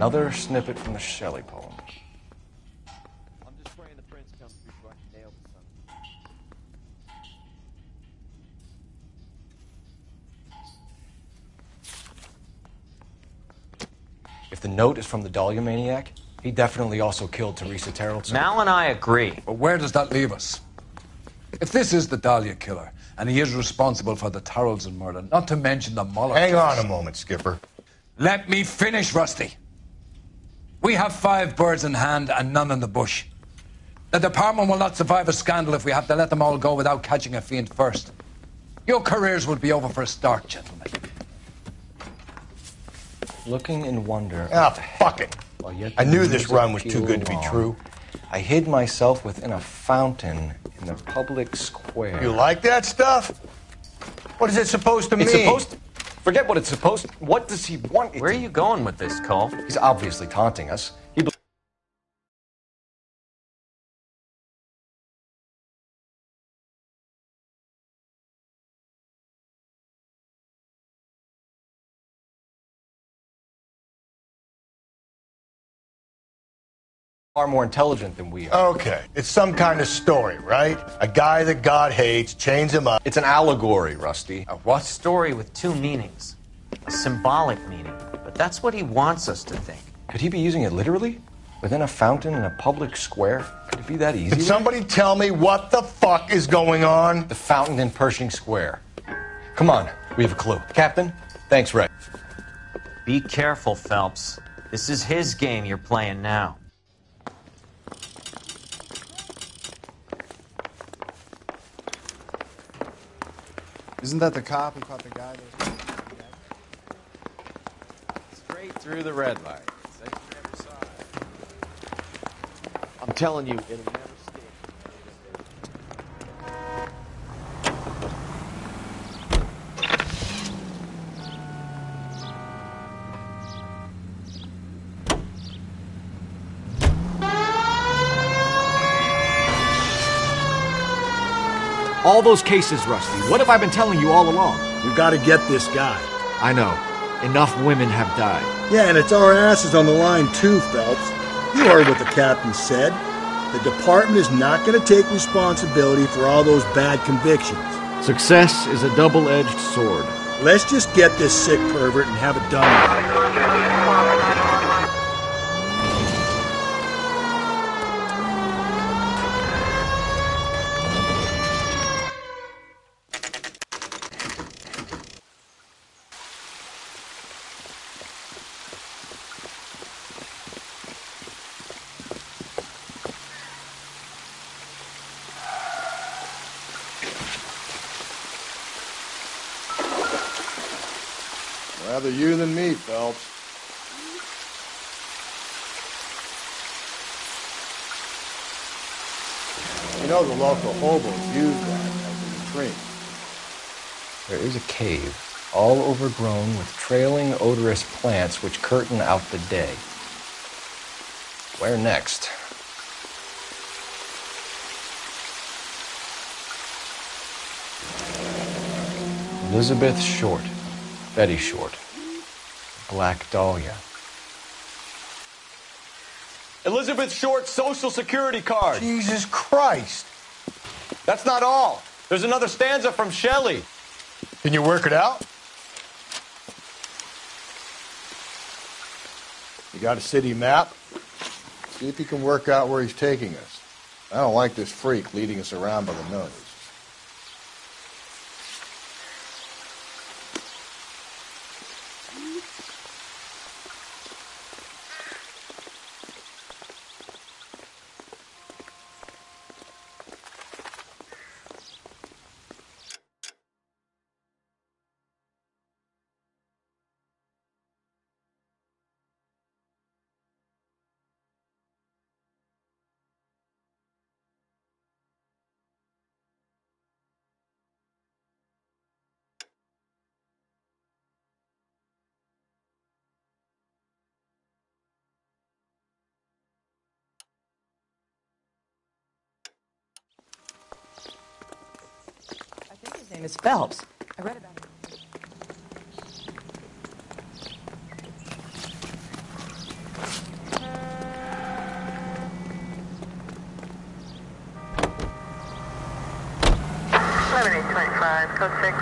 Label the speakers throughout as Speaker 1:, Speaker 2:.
Speaker 1: Another snippet from the Shelley poem.
Speaker 2: I'm just praying the prince comes through so I can nail the son.
Speaker 1: If the note is from the Dahlia maniac, he definitely also killed Teresa Terrellson.
Speaker 3: Mal and I agree.
Speaker 4: But where does that leave us? If this is the Dahlia killer, and he is responsible for the Tarrelson murder, not to mention the Moloch...
Speaker 5: Hang on a moment, Skipper.
Speaker 4: Let me finish, Rusty. We have 5 birds in hand and none in the bush. The department will not survive a scandal if we have to let them all go without catching a fiend first. Your careers will be over for a start, gentlemen.
Speaker 1: Looking in wonder...
Speaker 5: Ah, fuck it. I knew this run was too good to be true.
Speaker 1: I hid myself within a fountain in the public square.
Speaker 5: You like that stuff? What is it supposed to mean?
Speaker 1: It's supposed to... Forget what it's supposed to... What does he want?
Speaker 3: Where are you going with this, Cole?
Speaker 1: He's obviously taunting us. He far more intelligent than we are.
Speaker 5: Okay, it's some kind of story, right? A guy that God hates, chains him up.
Speaker 1: It's an allegory, Rusty.
Speaker 3: A what? Story with 2 meanings. A symbolic meaning. But that's what he wants us to think.
Speaker 1: Could he be using it literally? Within a fountain in a public square? Could it be that easy?
Speaker 5: Can somebody tell me what the fuck is going on?
Speaker 1: The fountain in Pershing Square. Come on, we have a clue. Captain, thanks, Ray.
Speaker 3: Be careful, Phelps. This is his game you're playing now.
Speaker 6: Isn't that the cop who caught the guy that was... Straight through the red light. Said you never saw it.
Speaker 2: I'm telling you, it'll never stay.
Speaker 7: All those cases, Rusty. What have I been telling you all along?
Speaker 8: You gotta get this guy.
Speaker 7: I know. Enough women have died.
Speaker 8: Yeah, and it's our asses on the line too, Phelps. You heard what the captain said. The department is not gonna take responsibility for all those bad convictions.
Speaker 7: Success is a double-edged sword.
Speaker 8: Let's just get this sick pervert and have it done with.
Speaker 6: Rather you than me, Phelps. You know the local hobos use that as a latrine.
Speaker 1: There is a cave, all overgrown with trailing, odorous plants which curtain out the day. Where next? Elizabeth Short, Betty Short, Black Dahlia.
Speaker 2: Elizabeth Short's Social Security card.
Speaker 5: Jesus Christ.
Speaker 2: That's not all. There's another stanza from Shelley.
Speaker 5: Can you work it out?
Speaker 6: You got a city map? See if you can work out where he's taking us. I don't like this freak leading us around by the nose.
Speaker 9: I think his name is Phelps. I read about him.
Speaker 10: 695, code 6.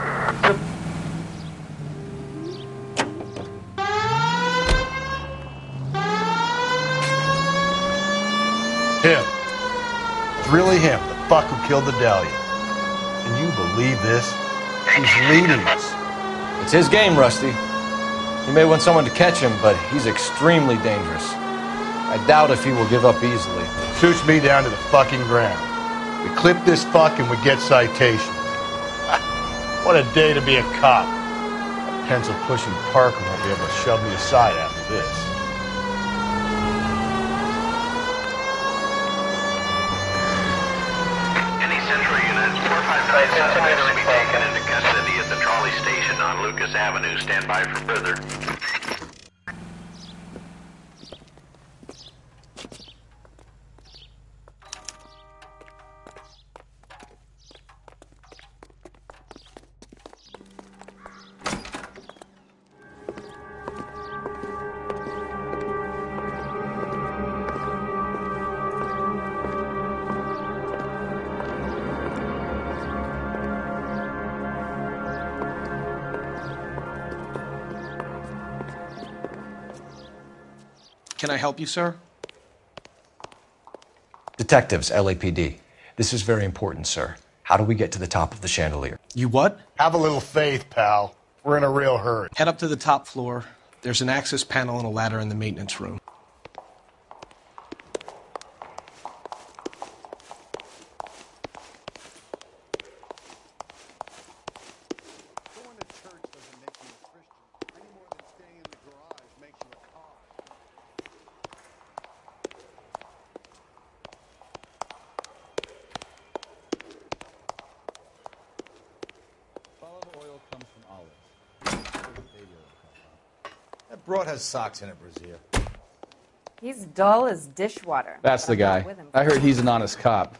Speaker 5: Him. It's really him, the fuck who killed the Dahlia. Can you believe this? He's leading us.
Speaker 1: It's his game, Rusty. He may want someone to catch him, but he's extremely dangerous. I doubt if he will give up easily.
Speaker 5: Shoots me down to the fucking ground. We clip this fuck and we get citation. What a day to be a cop. A pencil-pushing Parker won't be able to shove me aside after this.
Speaker 11: Any Central units, 455 suspects to be taken into custody at the trolley station on Lucas Avenue. Stand by for further.
Speaker 12: Can I help you, sir?
Speaker 1: Detectives, LAPD. This is very important, sir. How do we get to the top of the chandelier?
Speaker 12: You what?
Speaker 5: Have a little faith, pal. We're in a real hurry.
Speaker 12: Head up to the top floor. There's an access panel and a ladder in the maintenance room.
Speaker 6: That broad has socks in it, Brazier.
Speaker 9: He's dull as dishwater.
Speaker 2: That's the
Speaker 9: I'm not
Speaker 2: guy.
Speaker 9: with him.
Speaker 2: I heard he's an honest cop.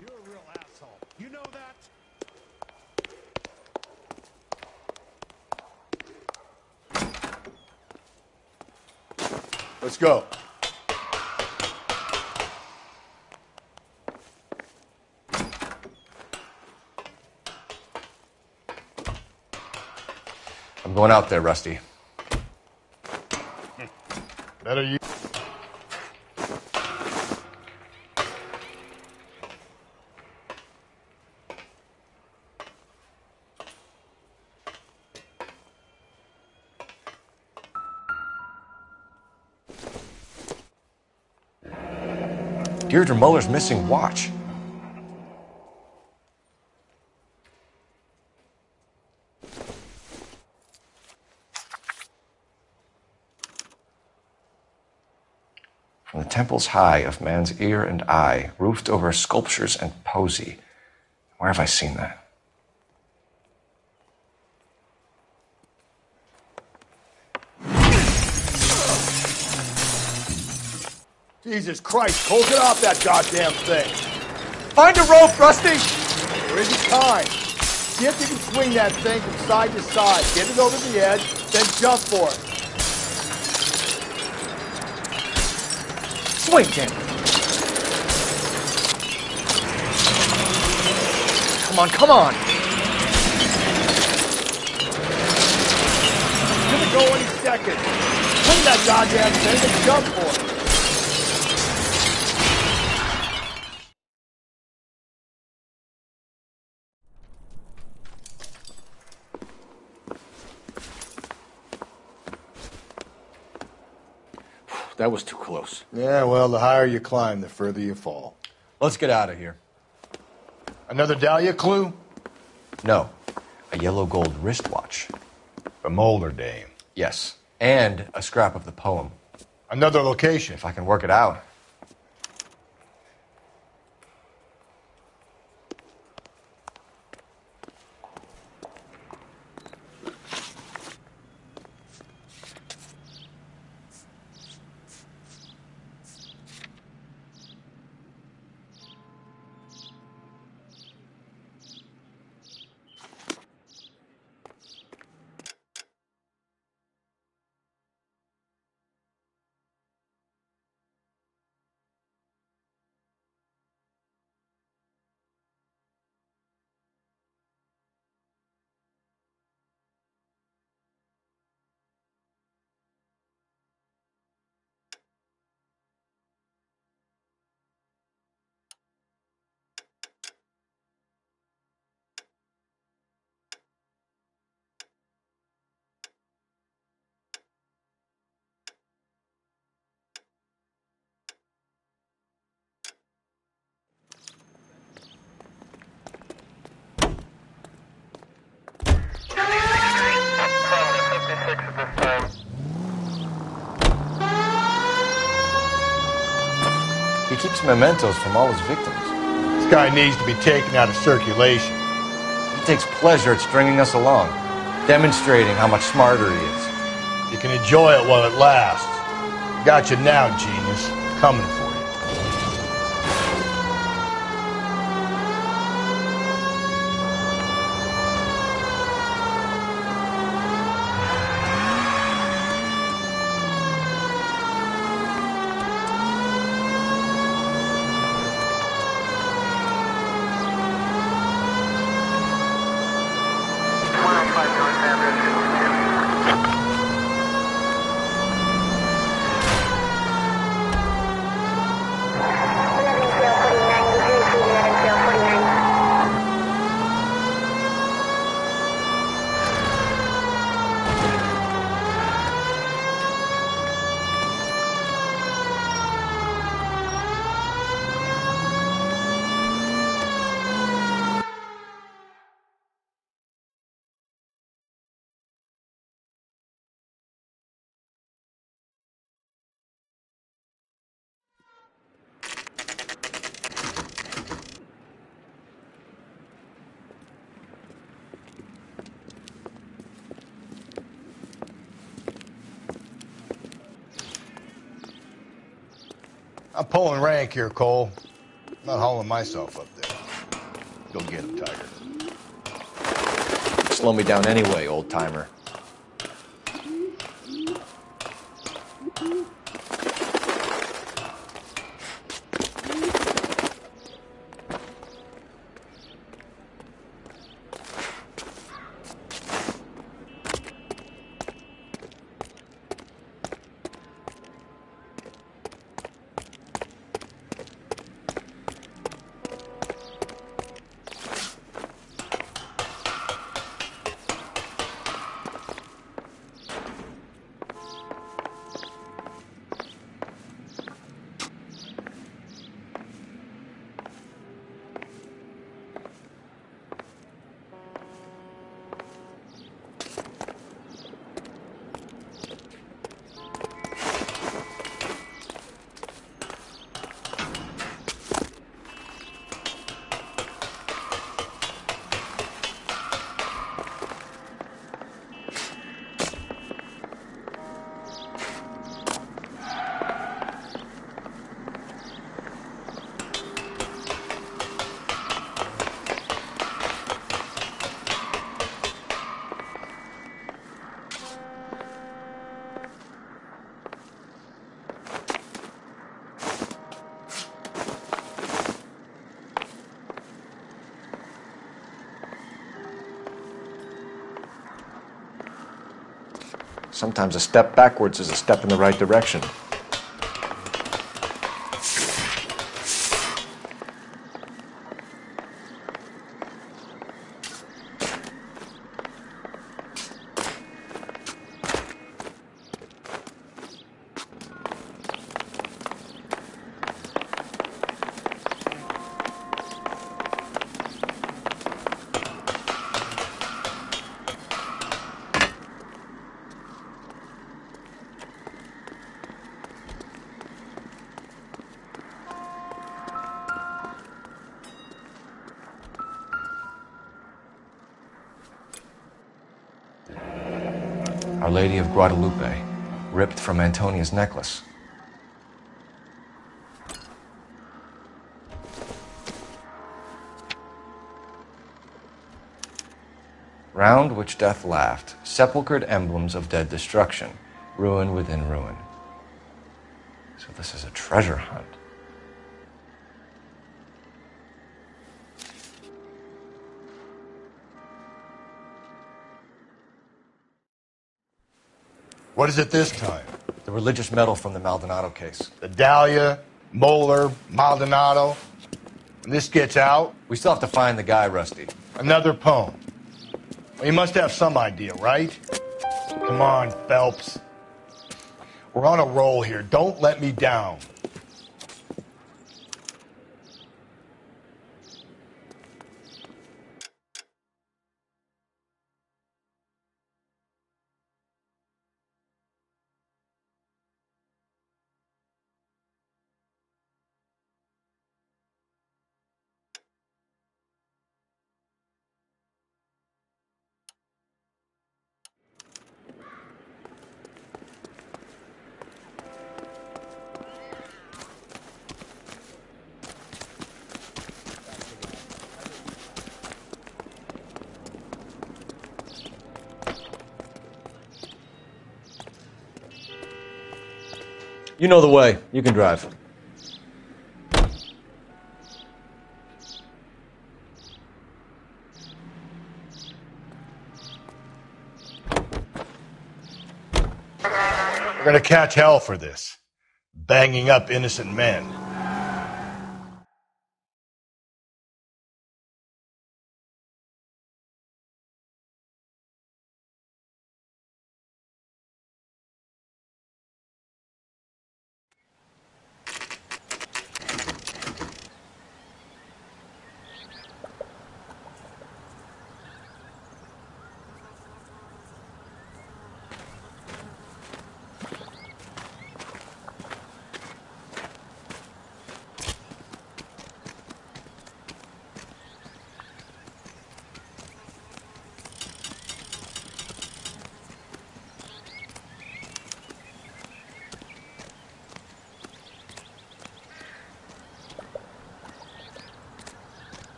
Speaker 6: You're a real asshole. You know that? Let's go.
Speaker 1: I'm going out there, Rusty.
Speaker 5: Better you.
Speaker 1: Deirdre Muller's missing watch. From the temples high of man's ear and eye, roofed over sculptures and poesy. Where have I seen that?
Speaker 6: Jesus Christ, Cole, get off that goddamn thing.
Speaker 7: Find a rope, Rusty!
Speaker 6: There isn't time. See if you can swing that thing from side to side. Get it over the edge, then jump for it.
Speaker 7: Swing, Jim. Come on, come on.
Speaker 6: It's gonna go any second. Swing that goddamn thing and jump for it.
Speaker 7: That was too close.
Speaker 6: Yeah, well, the higher you climb, the further you fall.
Speaker 1: Let's get out of here.
Speaker 5: Another Dahlia clue?
Speaker 1: No, a yellow gold wristwatch.
Speaker 5: The Molder dame.
Speaker 1: Yes, and a scrap of the poem.
Speaker 5: Another location.
Speaker 1: If I can work it out. he keeps mementos from all his victims.
Speaker 5: This guy needs to be taken out of circulation.
Speaker 1: He takes pleasure at stringing us along, demonstrating how much smarter he is.
Speaker 5: You can enjoy it while it lasts. Got you now, genius. Coming for you. I'm pulling rank here, Cole. I'm not hauling myself up there. Go get him, Tiger.
Speaker 1: Slow me down anyway, old-timer. Sometimes a step backwards is a step in the right direction. Our Lady of Guadalupe, ripped from Antonia's necklace. Round which death laughed, sepulchred emblems of dead destruction, ruin within ruin. So this is a treasure hunt.
Speaker 5: What is it this time?
Speaker 1: The religious medal from the Maldonado case.
Speaker 5: The Dahlia, Moeller, Maldonado. When this gets out...
Speaker 1: We still have to find the guy, Rusty.
Speaker 5: Another poem. Well, you must have some idea, right? Come on, Phelps. We're on a roll here. Don't let me down.
Speaker 2: You know the way. You can drive.
Speaker 5: We're gonna catch hell for this. Banging up innocent men.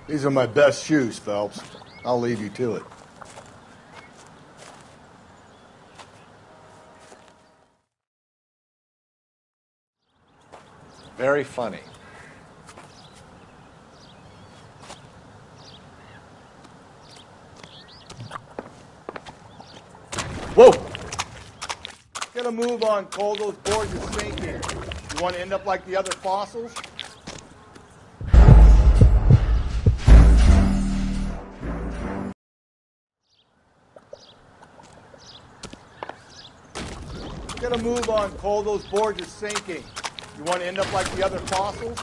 Speaker 5: These are my best shoes, Phelps. I'll leave you to it.
Speaker 6: Very funny.
Speaker 2: Whoa!
Speaker 5: Get a move on, Cole. Those boards are sinking. You want to end up like the other fossils? Get a move on, Cole. Those boards are sinking. You want to end up like the other fossils?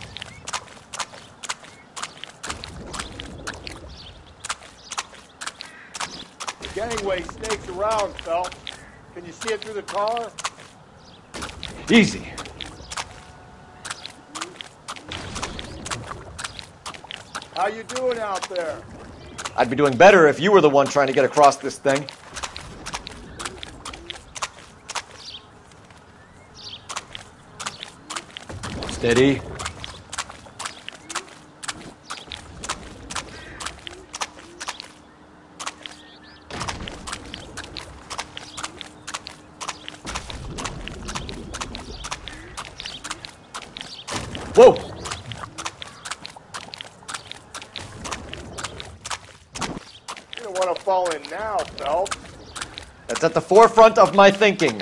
Speaker 5: The gangway snakes around, Phelps. Can you see it through the car?
Speaker 2: Easy.
Speaker 5: How you doing out there?
Speaker 2: I'd be doing better if you were the one trying to get across this thing. Steady. Whoa!
Speaker 5: You don't want to fall in now, Phelps.
Speaker 2: That's at the forefront of my thinking.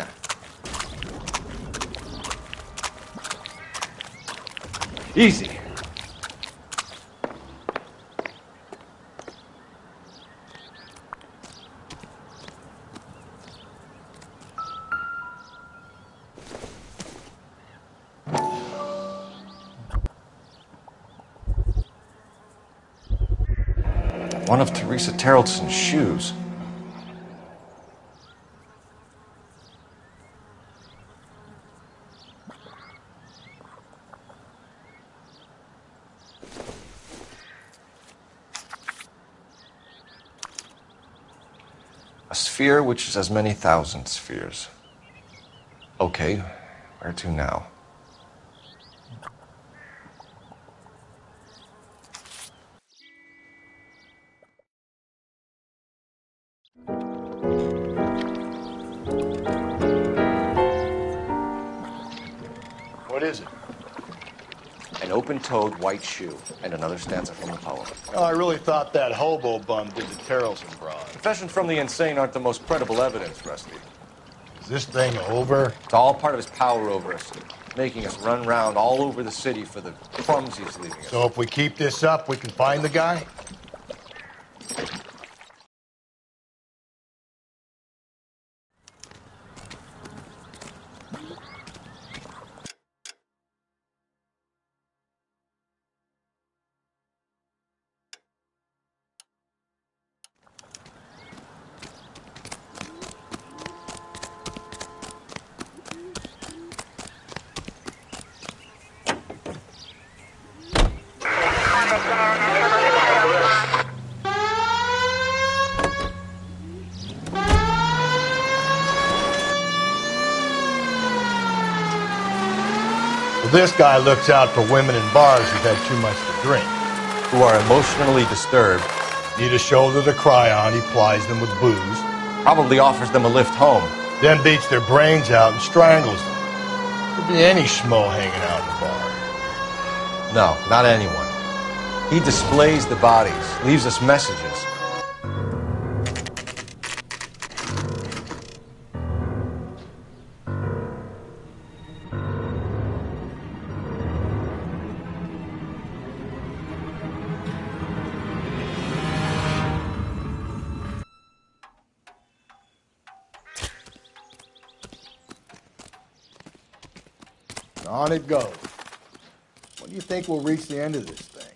Speaker 2: Easy.
Speaker 1: One of Teresa Terrelson's shoes. A sphere which is as many thousand spheres. Okay, where to now?
Speaker 5: What is it?
Speaker 1: An open-toed white shoe, and another stanza from the poem.
Speaker 5: Oh, I really thought that hobo bum did the Terrelson broad.
Speaker 1: Confessions from the insane aren't the most credible evidence, Rusty.
Speaker 5: Is this thing over?
Speaker 1: It's all part of his power over us, making us run round all over the city for the crumbs he's leaving us.
Speaker 5: So if we keep this up, we can find the guy? This guy looks out for women in bars who've had too much to drink.
Speaker 1: Who are emotionally disturbed.
Speaker 5: Need a shoulder to cry on, he plies them with booze.
Speaker 1: Probably offers them a lift home.
Speaker 5: then beats their brains out and strangles them. Could be any schmo hanging out in the bar.
Speaker 6: No, not anyone. He displays the bodies, leaves us messages.
Speaker 5: On it goes. When do you think we'll reach the end of this thing?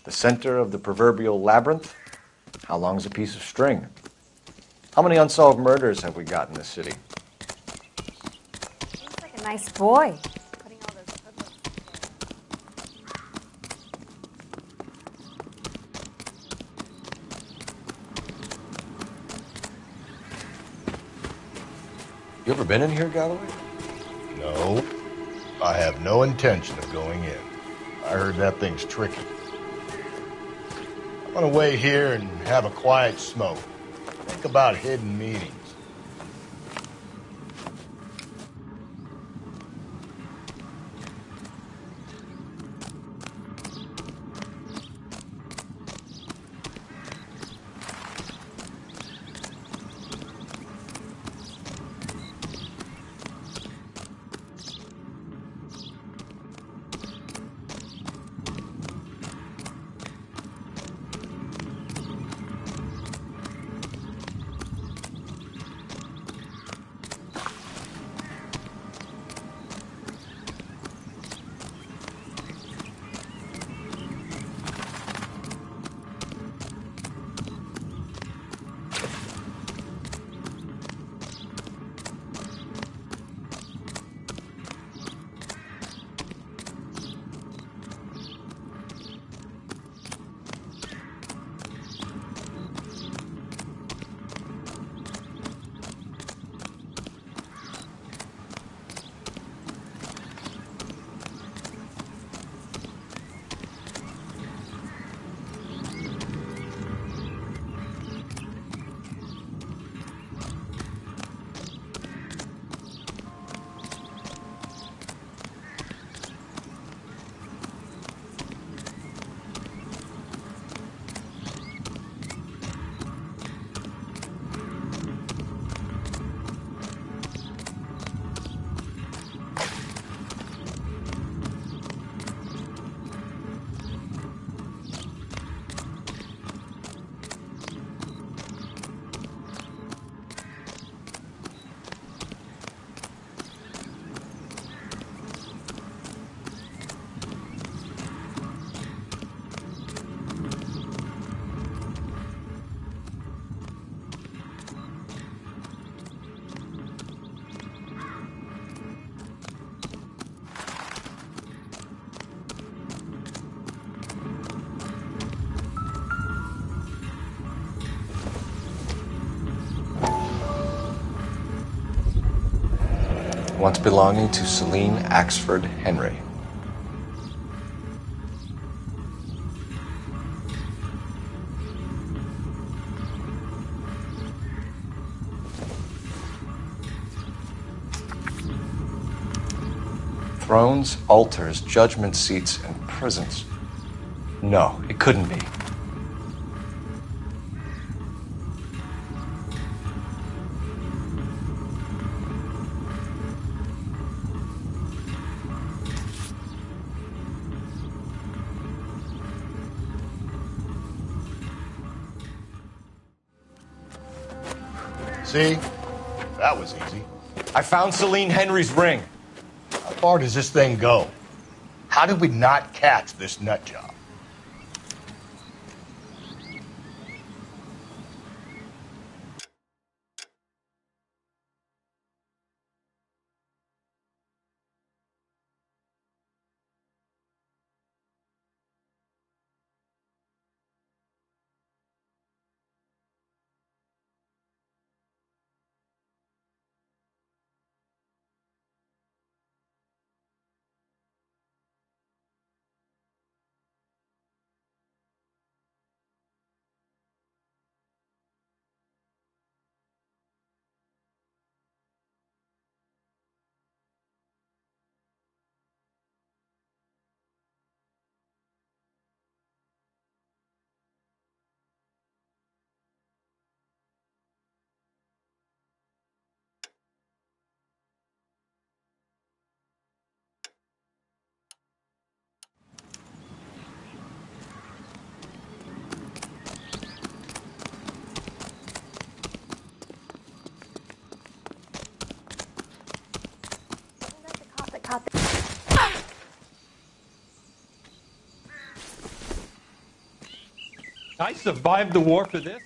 Speaker 6: The center of the proverbial labyrinth? How long's a piece of string? How many unsolved murders have we got in this city?
Speaker 9: Seems like a nice boy. Putting all those hoodlums together.
Speaker 6: You ever been in here, Galloway?
Speaker 5: No. I have no intention of going in. I heard that thing's tricky. I'm gonna wait here and have a quiet smoke. Think about hidden meetings.
Speaker 6: Once belonging to Celine Axford Henry. Thrones, altars, judgment seats, and prisons. No, it couldn't be.
Speaker 5: See? That was easy.
Speaker 6: I found Celine Henry's ring.
Speaker 5: How far does this thing go? How did we not catch this nut job?
Speaker 2: I survived the war for this?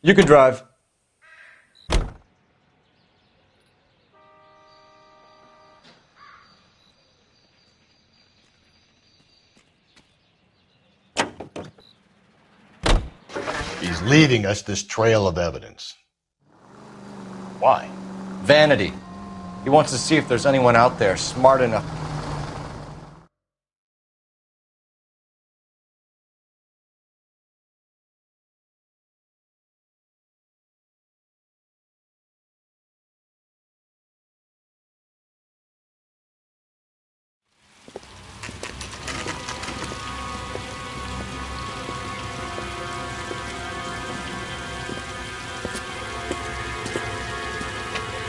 Speaker 1: You can drive.
Speaker 6: He's leaving us this trail of evidence. Why?
Speaker 1: Vanity. He wants to see if there's anyone out there smart enough.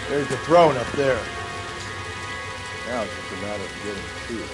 Speaker 6: There's the throne up there. Now it's just a matter of getting to it.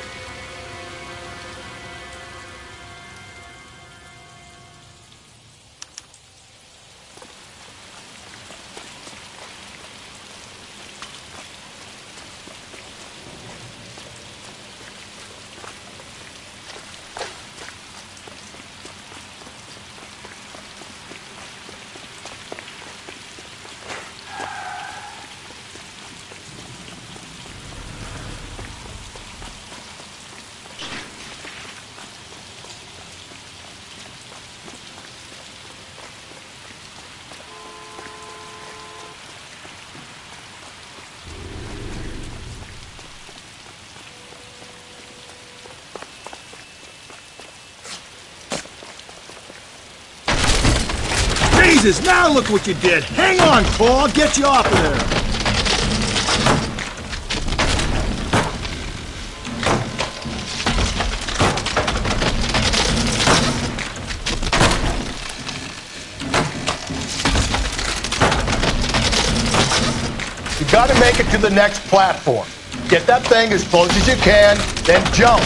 Speaker 8: Jesus, now look what you did! Hang on, Cole, I'll get you off of there!
Speaker 6: You gotta make it to the next platform. Get that thing as close as you can, then jump.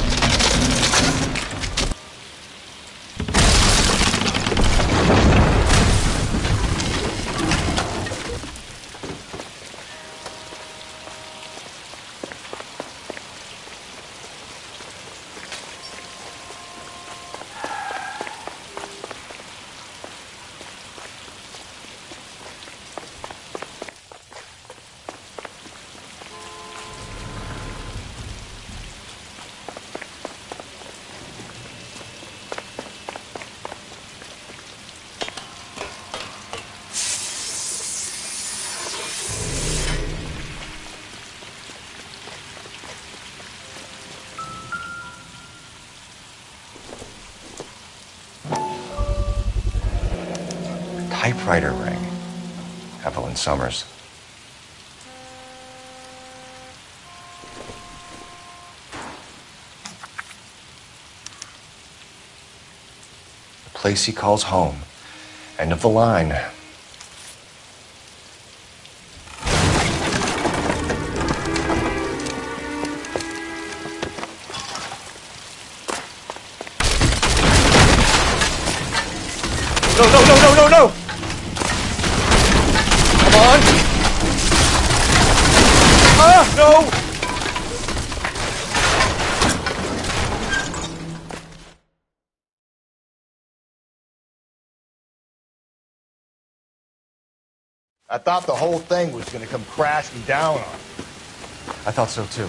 Speaker 1: Typewriter ring. Evelyn Summers. The place he calls home. End of the line. No, no, no, no, no, no! Come on! Ah, no!
Speaker 6: I thought the whole thing was gonna come crashing down on him.
Speaker 1: I thought so too.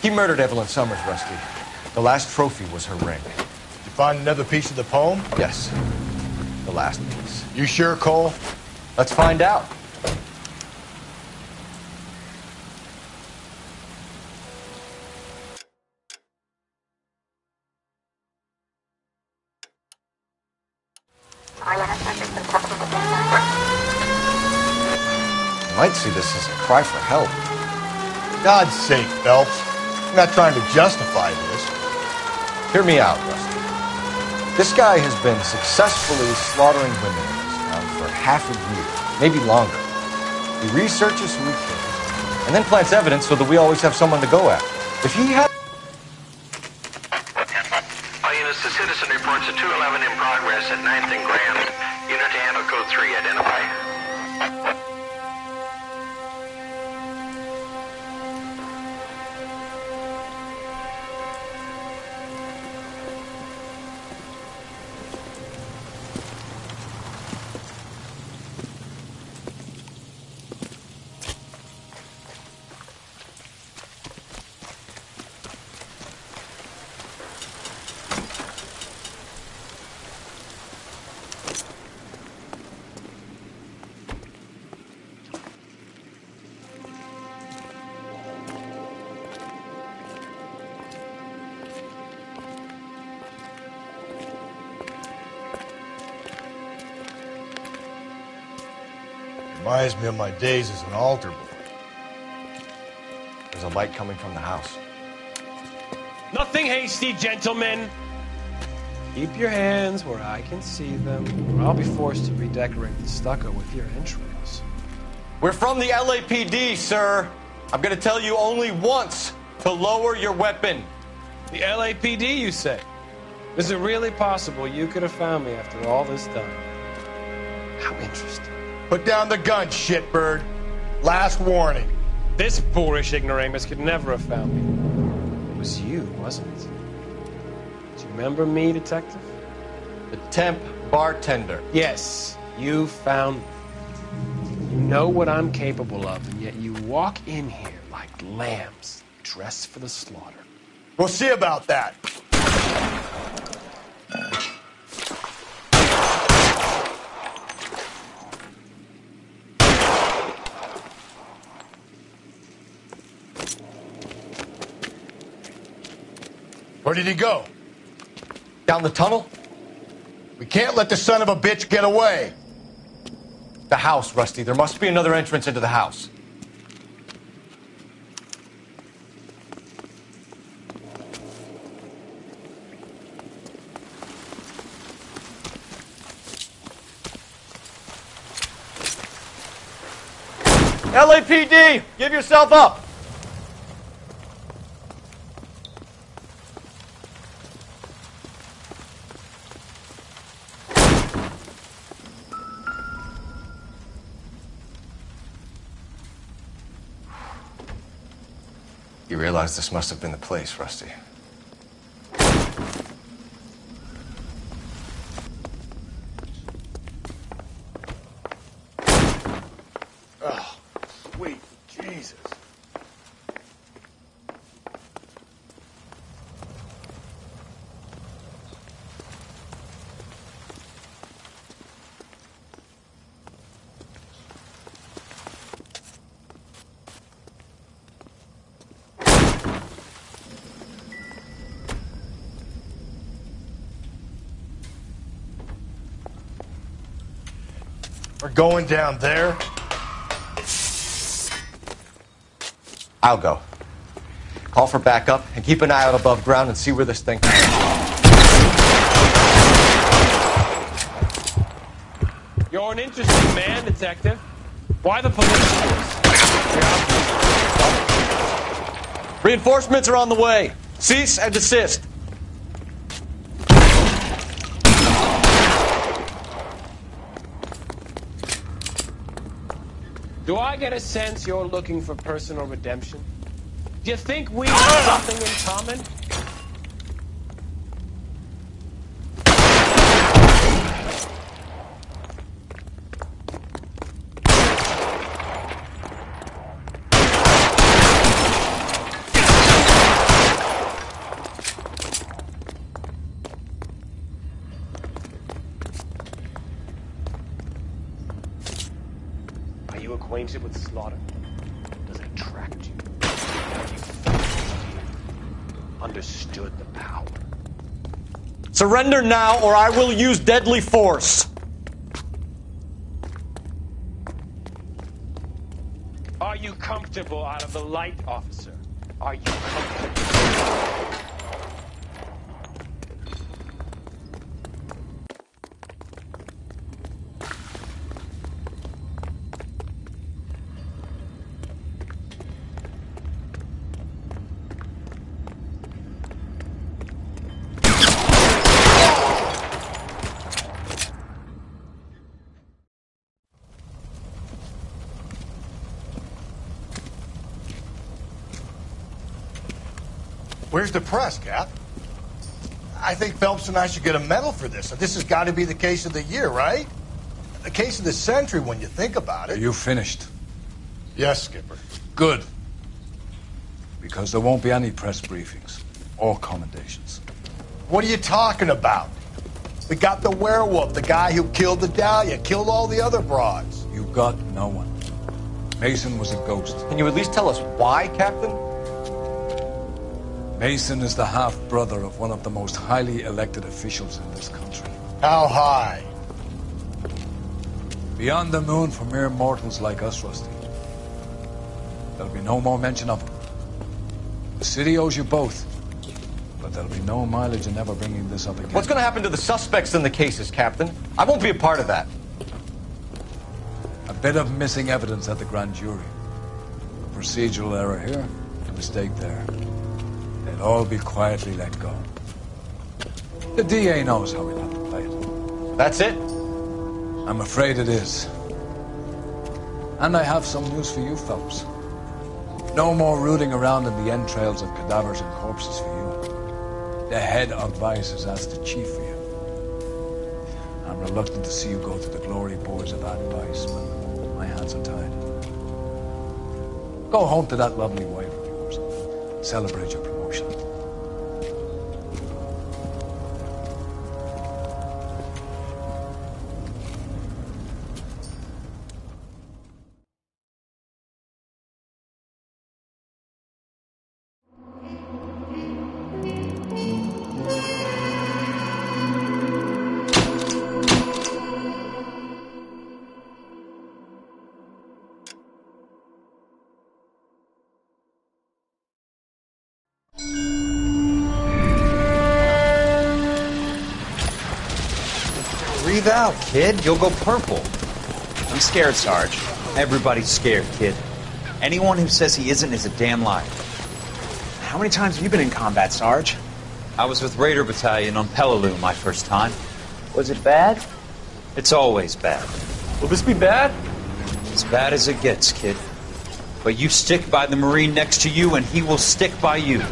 Speaker 1: He murdered Evelyn Summers, Rusty. The last trophy was her ring.
Speaker 6: Did you find another piece of the poem?
Speaker 1: Yes. The last piece.
Speaker 6: You sure, Cole?
Speaker 1: Let's find out. You might see this as a cry for help.
Speaker 6: For God's sake, Phelps. I'm not trying to justify this.
Speaker 1: Hear me out, Rusty. This guy has been successfully slaughtering women in this town for half a year, maybe longer. He researches who he kills, and then plants evidence so that we always have someone to go after. If he had...
Speaker 11: All units, the citizen reports a 211 in progress at 9th and Grand. Unit to handle code 3, identify.
Speaker 6: Reminds me of my days as an altar boy.
Speaker 1: There's a light coming from the house.
Speaker 2: Nothing hasty, gentlemen. Keep your hands where I can see them, or I'll be forced to redecorate the stucco with your entrails.
Speaker 1: We're from the LAPD, sir. I'm gonna tell you only once to lower your weapon.
Speaker 2: The LAPD, you say? Is it really possible you could have found me after all this time? How interesting.
Speaker 6: Put down the gun, shitbird. Last warning.
Speaker 2: This boorish ignoramus could never have found me. It was you, wasn't it? Do you remember me, detective?
Speaker 1: The temp bartender.
Speaker 2: Yes, you found me. You know what I'm capable of, and yet you walk in here like lambs, dressed for the slaughter.
Speaker 6: We'll see about that. Where did he go?
Speaker 1: Down the tunnel?
Speaker 6: We can't let the son of a bitch get away.
Speaker 1: The house, Rusty. There must be another entrance into the house. LAPD! Give yourself up! You realize this must have been the place, Rusty.
Speaker 6: Oh, sweet Jesus. We're going down there.
Speaker 1: I'll go. Call for backup and keep an eye out above ground and see where this thing...
Speaker 2: You're an interesting man, detective. Why the police force?
Speaker 1: Reinforcements are on the way. Cease and desist.
Speaker 2: Do I get a sense you're looking for personal redemption? Do you think we have something in common? Acquainted with slaughter? Does it attract you? Have you felt it? Understood the power?
Speaker 1: Surrender now, or I will use deadly force.
Speaker 2: Are you comfortable out of the light, officer? Are you comfortable?
Speaker 6: Where's the press, Cap? I think Phelps and I should get a medal for this. This has got to be the case of the year, right? The case of the century when you think about it.
Speaker 4: Are you finished?
Speaker 6: Yes, Skipper.
Speaker 4: Good. Because there won't be any press briefings or commendations.
Speaker 6: What are you talking about? We got the werewolf, the guy who killed the Dahlia, killed all the other broads.
Speaker 4: You got no one. Mason was a ghost.
Speaker 1: Can you at least tell us why, Captain?
Speaker 4: Mason is the half-brother of one of the most highly elected officials in this country.
Speaker 6: How high?
Speaker 4: Beyond the moon for mere mortals like us, Rusty. There'll be no more mention of him. The city owes you both. But there'll be no mileage in ever bringing this up again.
Speaker 1: What's going to happen to the suspects in the cases, Captain? I won't be a part of that.
Speaker 4: A bit of missing evidence at the grand jury. A procedural error here, a mistake there. They'll all be quietly let go. The DA knows how we'll have to play it.
Speaker 1: That's it?
Speaker 4: I'm afraid it is. And I have some news for you, Phelps. No more rooting around in the entrails of cadavers and corpses for you. The head of Vice has asked the chief for you. I'm reluctant to see you go to the glory boards of Vice, but my hands are tied. Go home to that lovely wife of yours. Celebrate your promotion.
Speaker 13: Breathe out, kid. You'll go purple.
Speaker 14: I'm scared, Sarge.
Speaker 13: Everybody's scared, kid. Anyone who says he isn't is a damn liar.
Speaker 14: How many times have you been in combat, Sarge?
Speaker 13: I was with Raider Battalion on Peleliu my first time.
Speaker 14: Was it bad?
Speaker 13: It's always bad.
Speaker 14: Will this be bad?
Speaker 13: As bad as it gets, kid. But you stick by the Marine next to you, and he will stick by you.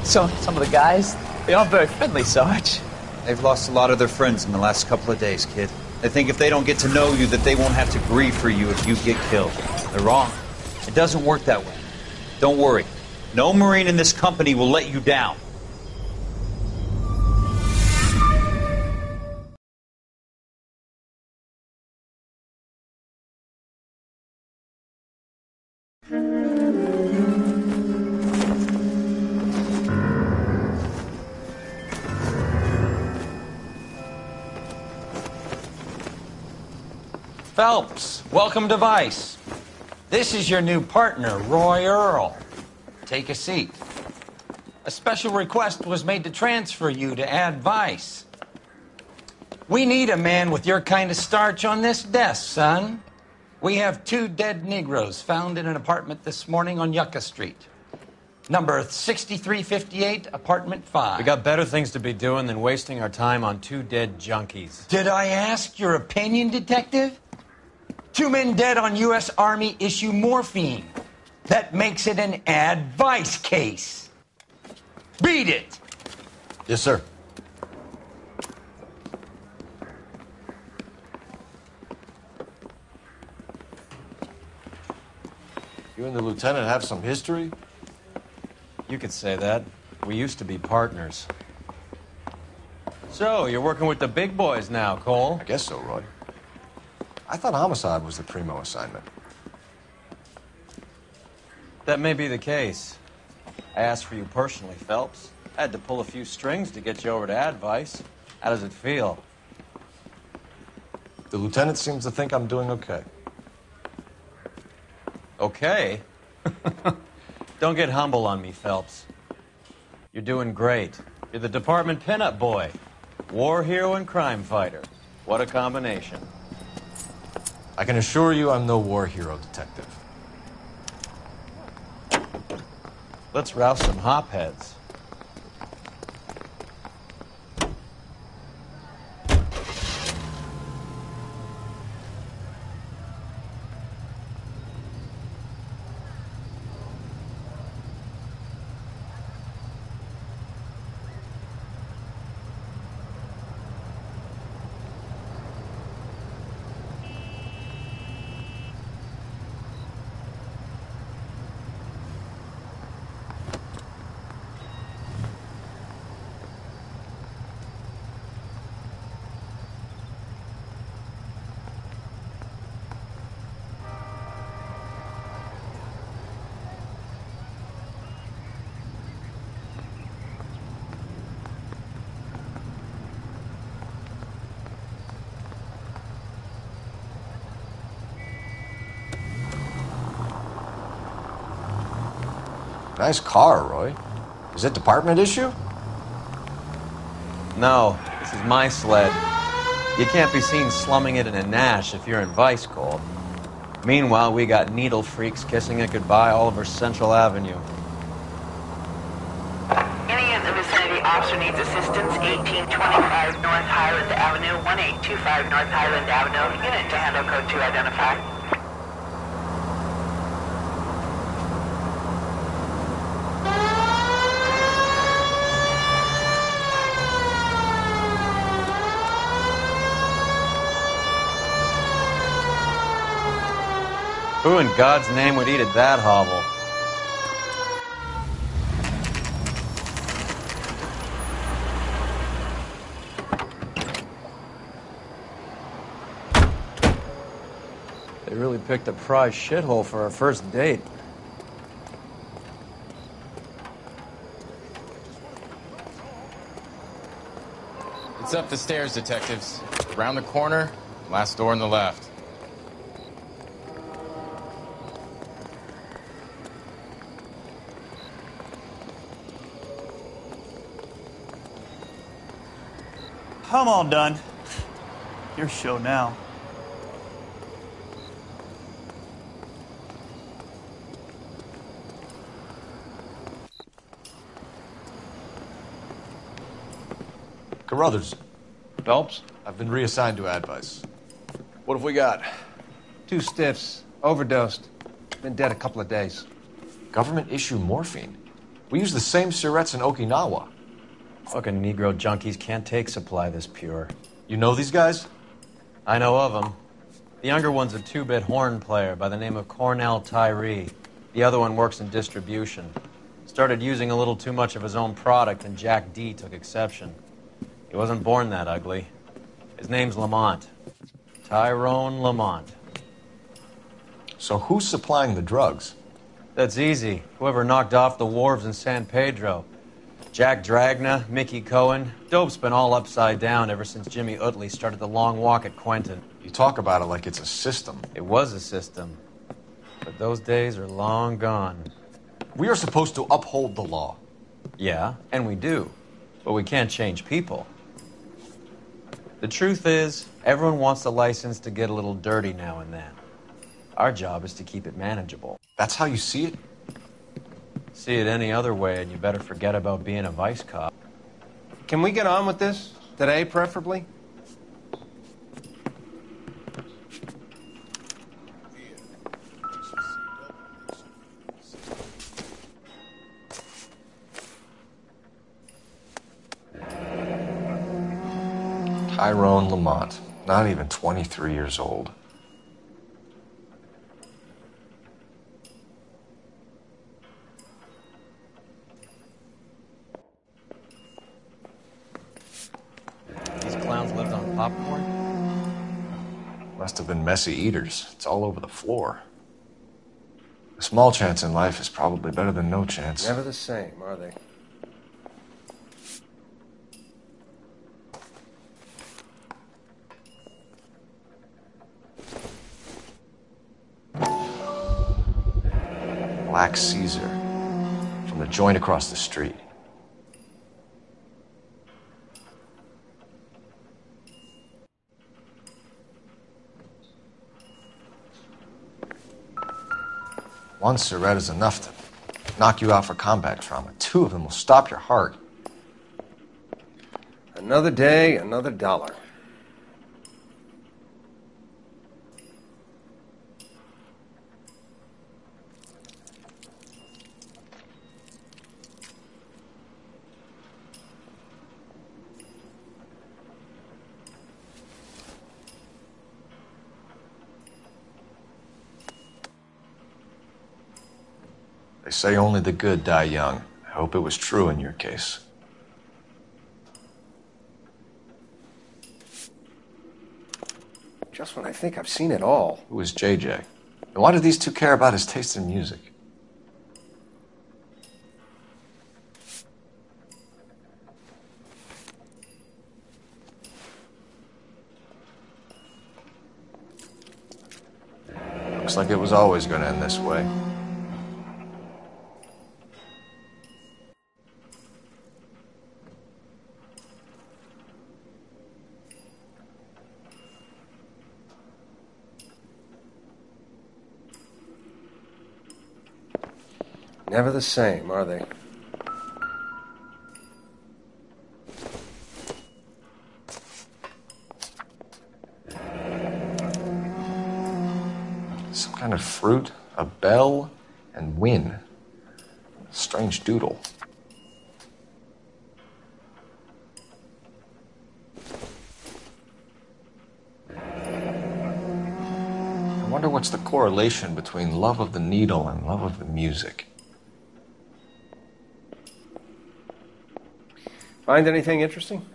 Speaker 14: So, some of the guys, they aren't very friendly, Sarge.
Speaker 13: They've lost a lot of their friends in the last couple of days, kid. They think if they don't get to know you, that they won't have to grieve for you if you get killed. They're wrong. It doesn't work that way. Don't worry. No Marine in this company will let you down.
Speaker 15: Phelps, welcome to Vice. This is your new partner, Roy Earl. Take a seat. A special request was made to transfer you to Ad Vice. We need a man with your kind of starch on this desk, son. We have 2 dead Negroes found in an apartment this morning on Yucca Street. Number 6358, apartment 5.
Speaker 2: We got better things to be doing than wasting our time on 2 dead junkies.
Speaker 15: Did I ask your opinion, detective? 2 men dead on U.S. Army issue morphine. That makes it an Ad Vice case. Beat it!
Speaker 1: Yes, sir. You and the lieutenant have some history?
Speaker 2: You could say that. We used to be partners. So, you're working with the big boys now, Cole?
Speaker 1: I guess so, Roy. I thought homicide was the primo assignment.
Speaker 2: That may be the case. I asked for you personally, Phelps. I had to pull a few strings to get you over to Ad Vice. How does it feel?
Speaker 1: The lieutenant seems to think I'm doing okay.
Speaker 2: Okay? Don't get humble on me, Phelps. You're doing great. You're the department pinup boy. War hero and crime fighter. What a combination.
Speaker 1: I can assure you I'm no war hero, detective.
Speaker 2: Let's rouse some hopheads.
Speaker 1: Nice car, Roy. Is it department issue?
Speaker 2: No, this is my sled. You can't be seen slumming it in a Nash if you're in Vice Cold. Meanwhile, we got needle freaks kissing it goodbye all over Central Avenue.
Speaker 10: Any in the vicinity officer needs assistance, 1825 North Highland Avenue, 1825 North Highland Avenue. Unit to handle code 2 identified.
Speaker 2: Who in God's name would eat at that hovel? They really picked a prize shithole for our first date.
Speaker 16: It's up the stairs, detectives. Around the corner, last door on the left.
Speaker 17: I'm all done. Your show now.
Speaker 1: Carruthers,
Speaker 18: Phelps?
Speaker 1: I've been reassigned to Advice.
Speaker 18: What have we got?
Speaker 12: 2 stiffs. Overdosed. Been dead a couple of days.
Speaker 1: Government issue morphine. We use the same syrettes in Okinawa.
Speaker 2: Fucking Negro junkies can't take supply this pure.
Speaker 1: You know these guys?
Speaker 2: I know of them. The younger one's a 2-bit horn player by the name of Cornell Tyree. The other one works in distribution. Started using a little too much of his own product, and Jack D took exception. He wasn't born that ugly. His name's Lamont. Tyrone Lamont.
Speaker 1: So who's supplying the drugs?
Speaker 2: That's easy. Whoever knocked off the wharves in San Pedro. Jack Dragna, Mickey Cohen. Dope's been all upside down ever since Jimmy Utley started the long walk at Quentin.
Speaker 1: You talk about it like it's a system.
Speaker 2: It was a system. But those days are long gone.
Speaker 1: We are supposed to uphold the law.
Speaker 2: Yeah, and we do. But we can't change people. The truth is, everyone wants a license to get a little dirty now and then. Our job is to keep it manageable.
Speaker 1: That's how you see it?
Speaker 2: See it any other way, and you better forget about being a vice cop.
Speaker 12: Can we get on with this? Today, preferably?
Speaker 1: Tyrone Lamont, not even 23 years old.
Speaker 2: These clowns lived on popcorn?
Speaker 1: Must have been messy eaters. It's all over the floor. A small chance in life is probably better than no chance.
Speaker 12: Never the same, are they?
Speaker 1: Black Caesar, from the joint across the street. One cigarette is enough to knock you out for combat trauma. 2 of them will stop your heart.
Speaker 12: Another day, another dollar.
Speaker 1: They say only the good die young. I hope it was true in your case.
Speaker 12: Just when I think I've seen it all.
Speaker 1: Who is JJ? And why do these 2 care about his taste in music? Looks like it was always going to end this way.
Speaker 12: Never the same, are they?
Speaker 1: Some kind of fruit, a bell, and win. Strange doodle. I wonder what's the correlation between love of the needle and love of the music.
Speaker 12: Find anything interesting?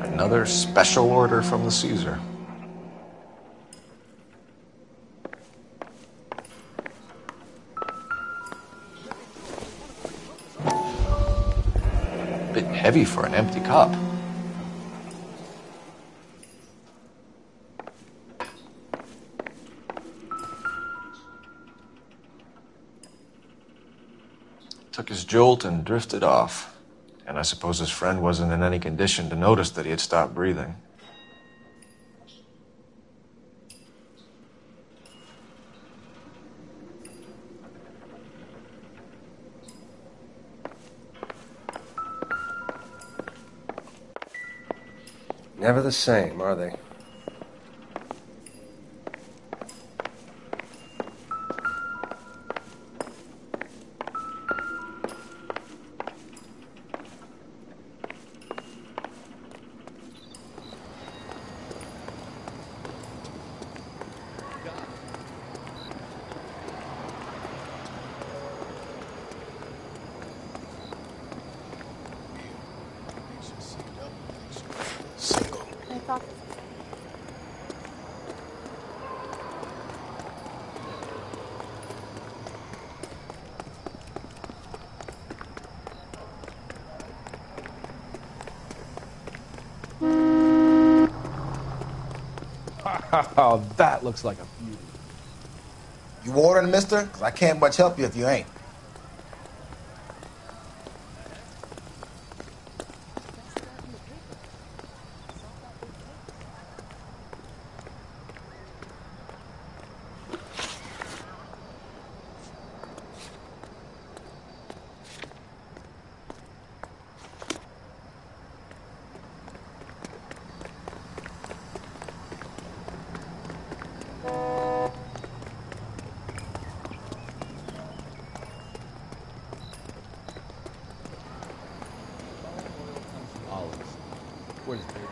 Speaker 1: Another special order from the Caesar. Bit heavy for an empty cup. Took his jolt and drifted off. And I suppose his friend wasn't in any condition to notice that he had stopped breathing.
Speaker 12: Never the same, are they?
Speaker 9: I thought
Speaker 12: Oh, that looks like a beauty.
Speaker 19: You ordering, mister? 'Cause I can't much help you if you ain't.
Speaker 12: Where's the paper?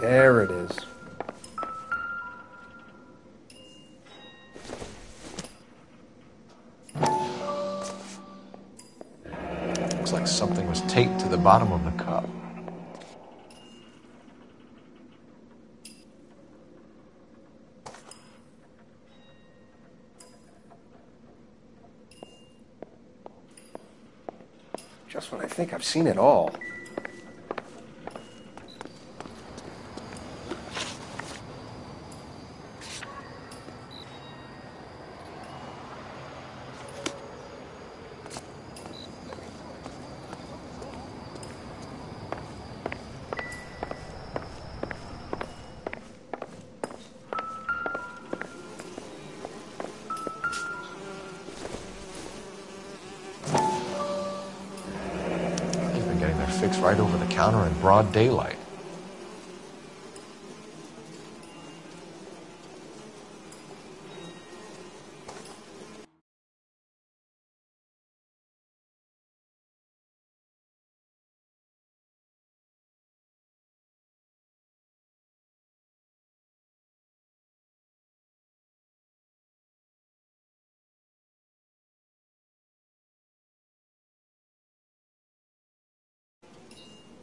Speaker 12: There it is.
Speaker 1: Looks like something was taped to the bottom of the cup.
Speaker 12: Just when I think I've seen it all.
Speaker 1: He's been getting their fix right over the counter in broad daylight.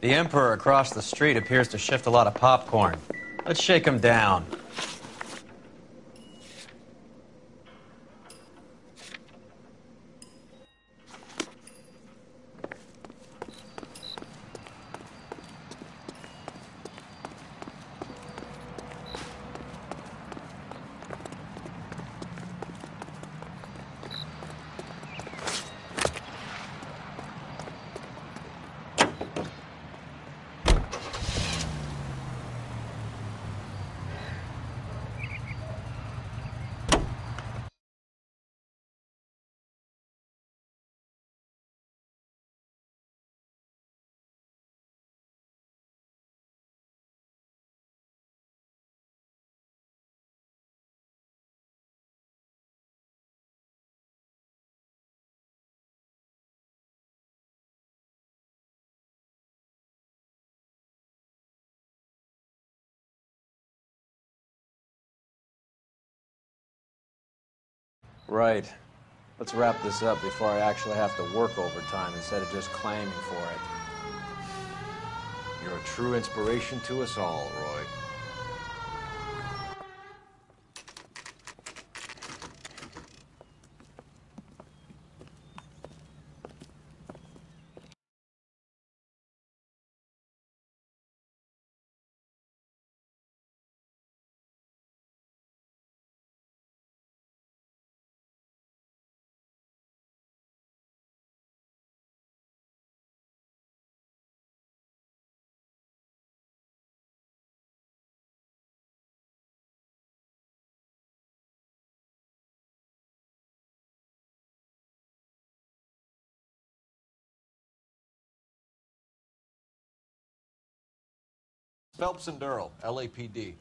Speaker 2: The Emperor across the street appears to shift a lot of popcorn. Let's shake him down. Right. Let's wrap this up before I actually have to work overtime instead of just claiming for it.
Speaker 1: You're a true inspiration to us all, Roy. Phelps and Earl, LAPD.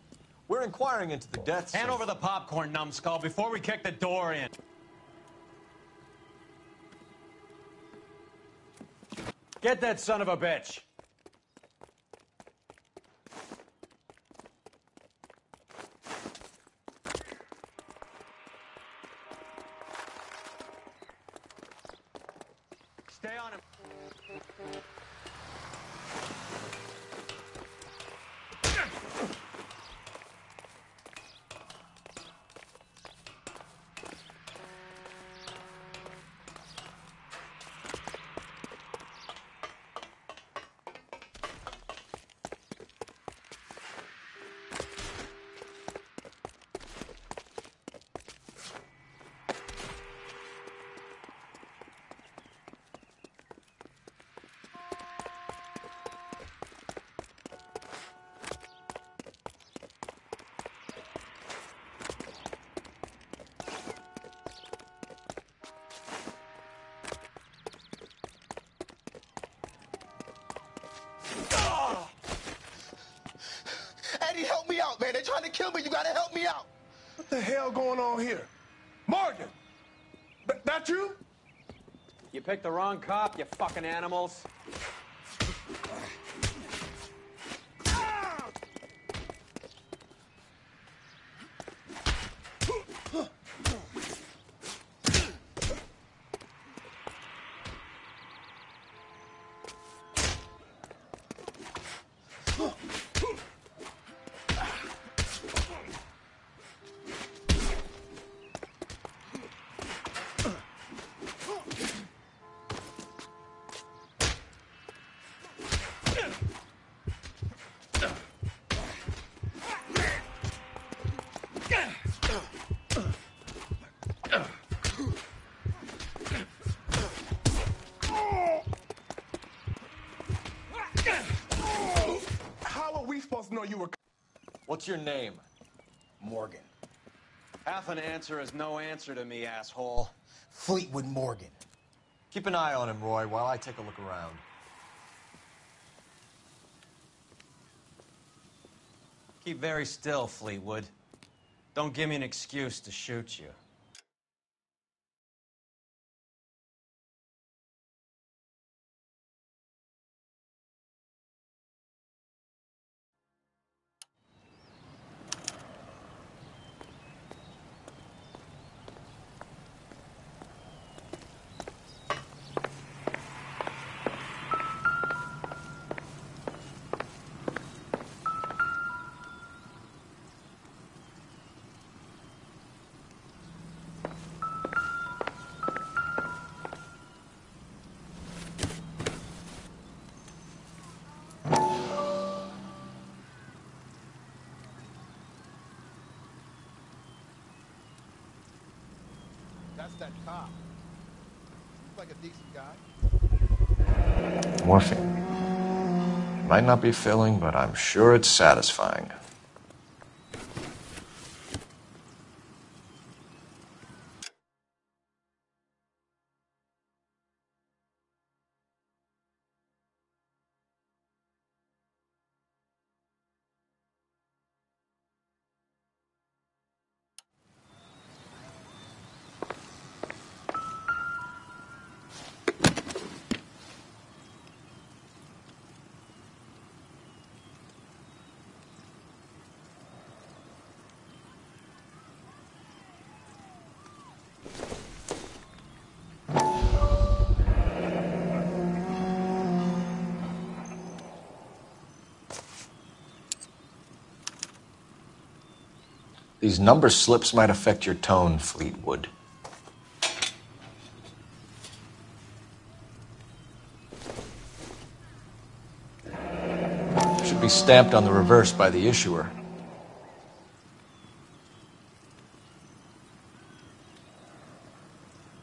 Speaker 1: We're inquiring into the deaths
Speaker 3: Hand
Speaker 1: of...
Speaker 3: over the popcorn, numbskull, before we kick the door in.
Speaker 7: Get that son of a bitch!
Speaker 3: Stay on him.
Speaker 19: Eddie, help me out, man. They're trying to kill me. You gotta help me out.
Speaker 6: What the hell going on here? Morgan! That you?
Speaker 7: You picked the wrong cop, you fucking animals.
Speaker 6: How are we supposed to know you were...
Speaker 1: What's your name?
Speaker 19: Morgan.
Speaker 3: Half an answer is no answer to me, asshole.
Speaker 19: Fleetwood Morgan.
Speaker 1: Keep an eye on him, Roy, while I take a look around.
Speaker 3: Keep very still, Fleetwood. Don't give me an excuse to shoot you.
Speaker 6: That's that cop. Seems like a decent guy.
Speaker 1: Morphine. Might not be filling, but I'm sure it's satisfying. These number slips might affect your tone, Fleetwood. Should be stamped on the reverse by the issuer.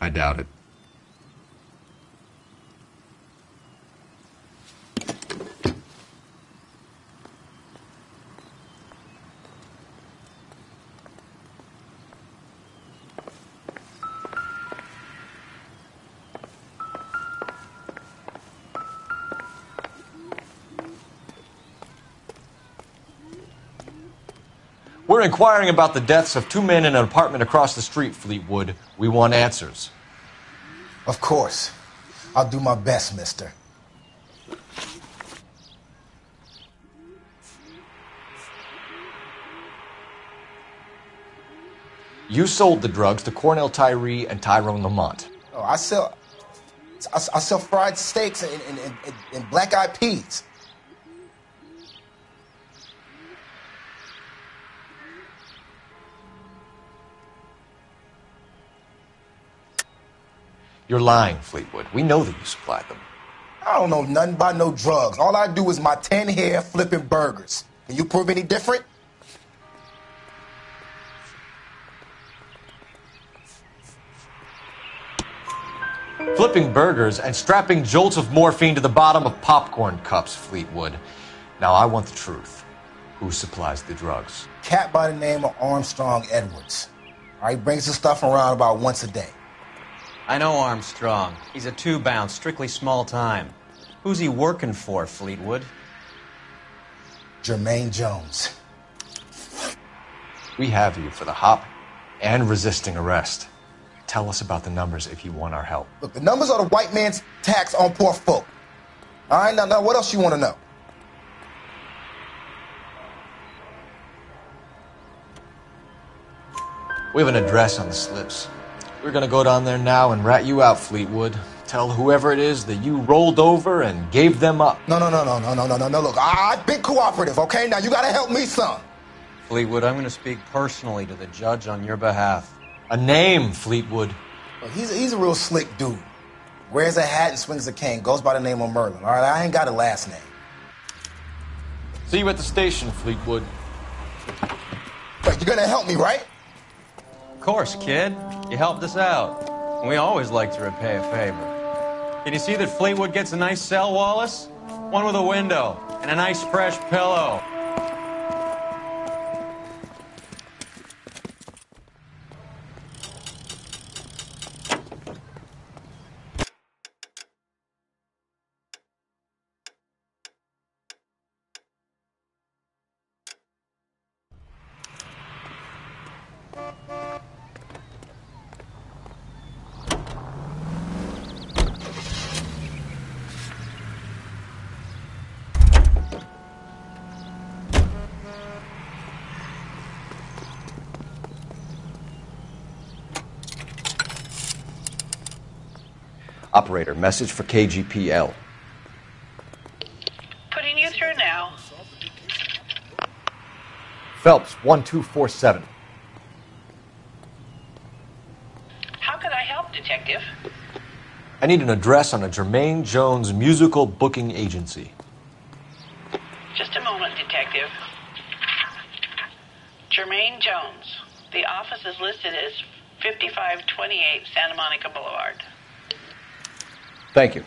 Speaker 1: I doubt it. We're inquiring about the deaths of 2 men in an apartment across the street, Fleetwood. We want answers.
Speaker 19: Of course. I'll do my best, mister.
Speaker 1: You sold the drugs to Cornell Tyree and Tyrone Lamont.
Speaker 19: Oh, I sell fried steaks and black-eyed peas.
Speaker 1: You're lying, Fleetwood. We know that you supplied them.
Speaker 19: I don't know nothing about no drugs. All I do is my 10 hair flipping burgers. Can you prove any different?
Speaker 1: Flipping burgers and strapping jolts of morphine to the bottom of popcorn cups, Fleetwood. Now, I want the truth. Who supplies the drugs?
Speaker 19: Cat by the name of Armstrong Edwards. All right, brings the stuff around about once a day.
Speaker 2: I know Armstrong. He's a 2-bound, strictly small time. Who's he working for, Fleetwood?
Speaker 19: Jermaine Jones.
Speaker 1: We have you for the hop and resisting arrest. Tell us about the numbers if you want our help.
Speaker 19: Look, the numbers are the white man's tax on poor folk. All right, now what else you want to know?
Speaker 1: We have an address on the slips. We're gonna go down there now and rat you out, Fleetwood. Tell whoever it is that you rolled over and gave them up.
Speaker 19: No. Look, I've been cooperative, okay? Now you gotta help me some.
Speaker 2: Fleetwood, I'm gonna speak personally to the judge on your behalf.
Speaker 1: A name, Fleetwood.
Speaker 19: Look, he's a real slick dude. Wears a hat and swings a cane. Goes by the name of Merlin. All right, I ain't got a last name.
Speaker 1: See you at the station, Fleetwood.
Speaker 19: Wait, you're gonna help me, right?
Speaker 2: Of course, kid. You helped us out. We always like to repay a favor. Can you see that Fleetwood gets a nice cell, Wallace? One with a window and a nice fresh pillow.
Speaker 1: Operator, message for KGPL.
Speaker 10: Putting you through now.
Speaker 1: Phelps, 1247.
Speaker 10: How could I help, Detective?
Speaker 1: I need an address on a Jermaine Jones musical booking agency.
Speaker 10: Just a moment, Detective. Jermaine Jones. The office is listed as 5528 Santa Monica Boulevard.
Speaker 1: Thank you.